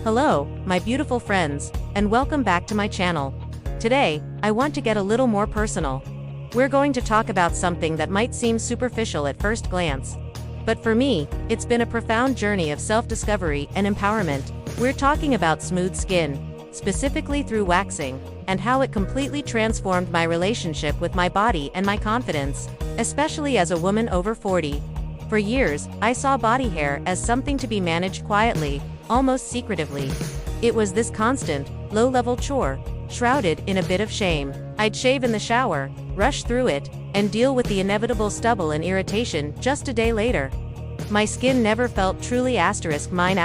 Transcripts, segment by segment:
Hello, my beautiful friends, and welcome back to my channel. Today, I want to get a little more personal. We're going to talk about something that might seem superficial at first glance. But for me, it's been a profound journey of self-discovery and empowerment. We're talking about smooth skin, specifically through waxing, and how it completely transformed my relationship with my body and my confidence, especially as a woman over 40. For years, I saw body hair as something to be managed quietly, almost secretively. It was this constant, low-level chore, shrouded in a bit of shame. I'd shave in the shower, rush through it, and deal with the inevitable stubble and irritation just a day later. My skin never felt truly mine.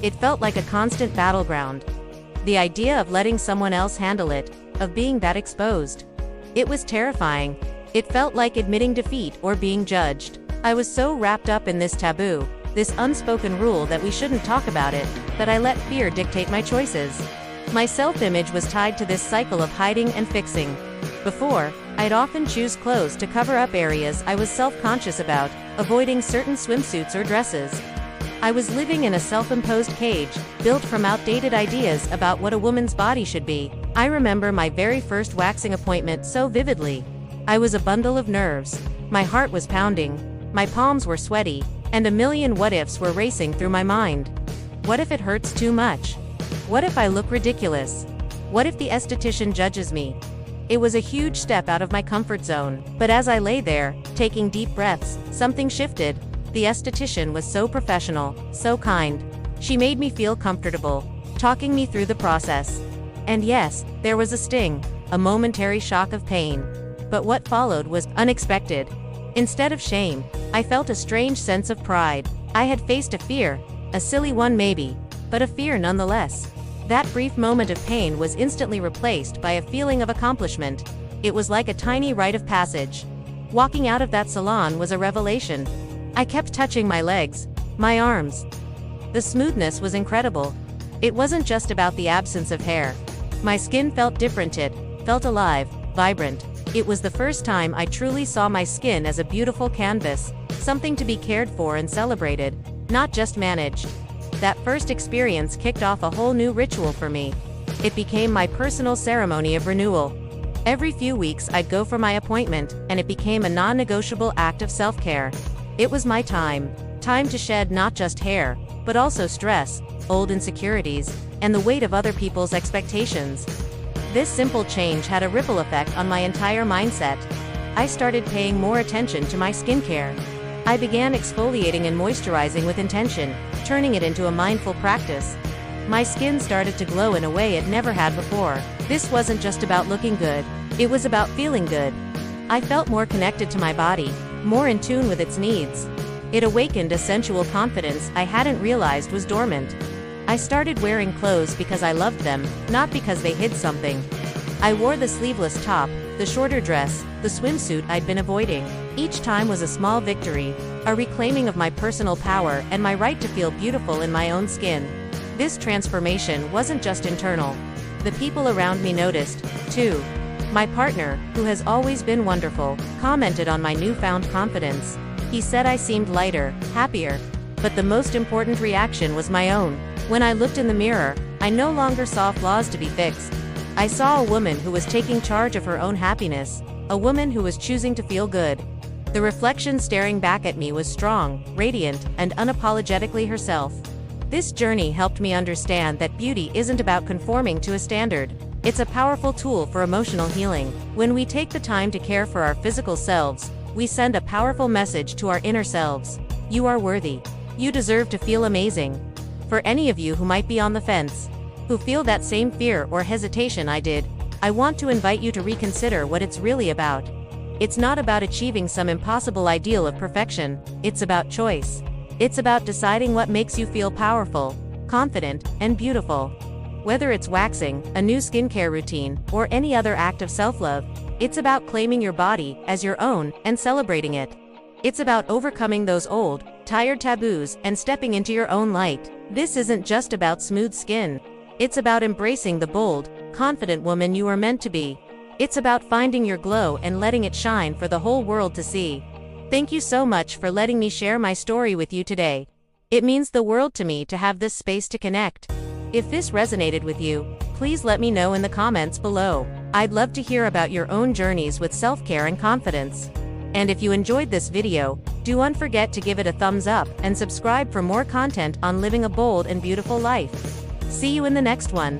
It felt like a constant battleground. The idea of letting someone else handle it, of being that exposed. It was terrifying. It felt like admitting defeat or being judged. I was so wrapped up in this taboo, this unspoken rule that we shouldn't talk about it, that I let fear dictate my choices. My self-image was tied to this cycle of hiding and fixing. Before, I'd often choose clothes to cover up areas I was self-conscious about, avoiding certain swimsuits or dresses. I was living in a self-imposed cage, built from outdated ideas about what a woman's body should be. I remember my very first waxing appointment so vividly. I was a bundle of nerves. My heart was pounding, my palms were sweaty, and a million what-ifs were racing through my mind. What if it hurts too much? What if I look ridiculous? What if the esthetician judges me? It was a huge step out of my comfort zone, but as I lay there, taking deep breaths, something shifted. The esthetician was so professional, so kind. She made me feel comfortable, talking me through the process. And yes, there was a sting, a momentary shock of pain. But what followed was unexpected. Instead of shame, I felt a strange sense of pride. I had faced a fear, a silly one maybe, but a fear nonetheless. That brief moment of pain was instantly replaced by a feeling of accomplishment. It was like a tiny rite of passage. Walking out of that salon was a revelation. I kept touching my legs, my arms. The smoothness was incredible. It wasn't just about the absence of hair. My skin felt different, it felt alive, vibrant. It was the first time I truly saw my skin as a beautiful canvas, something to be cared for and celebrated, not just managed. That first experience kicked off a whole new ritual for me. It became my personal ceremony of renewal. Every few weeks I'd go for my appointment, and it became a non-negotiable act of self-care. It was my time to shed not just hair, but also stress, old insecurities, and the weight of other people's expectations. This simple change had a ripple effect on my entire mindset. I started paying more attention to my skincare. I began exfoliating and moisturizing with intention, turning it into a mindful practice. My skin started to glow in a way it never had before. This wasn't just about looking good, it was about feeling good. I felt more connected to my body, more in tune with its needs. It awakened a sensual confidence I hadn't realized was dormant. I started wearing clothes because I loved them, not because they hid something. I wore the sleeveless top, the shorter dress, the swimsuit I'd been avoiding. Each time was a small victory, a reclaiming of my personal power and my right to feel beautiful in my own skin. This transformation wasn't just internal. The people around me noticed, too. My partner, who has always been wonderful, commented on my newfound confidence. He said I seemed lighter, happier. But the most important reaction was my own. When I looked in the mirror, I no longer saw flaws to be fixed. I saw a woman who was taking charge of her own happiness, a woman who was choosing to feel good. The reflection staring back at me was strong, radiant, and unapologetically herself. This journey helped me understand that beauty isn't about conforming to a standard. It's a powerful tool for emotional healing. When we take the time to care for our physical selves, we send a powerful message to our inner selves. You are worthy. You deserve to feel amazing. For any of you who might be on the fence, who feel that same fear or hesitation I did, I want to invite you to reconsider what it's really about. It's not about achieving some impossible ideal of perfection, it's about choice. It's about deciding what makes you feel powerful, confident, and beautiful. Whether it's waxing, a new skincare routine, or any other act of self-love, it's about claiming your body as your own and celebrating it. It's about overcoming those old, tired taboos and stepping into your own light. This isn't just about smooth skin. It's about embracing the bold, confident woman you are meant to be. It's about finding your glow and letting it shine for the whole world to see. Thank you so much for letting me share my story with you today. It means the world to me to have this space to connect. If this resonated with you, please let me know in the comments below. I'd love to hear about your own journeys with self-care and confidence. And if you enjoyed this video, don't forget to give it a thumbs up and subscribe for more content on living a bold and beautiful life. See you in the next one.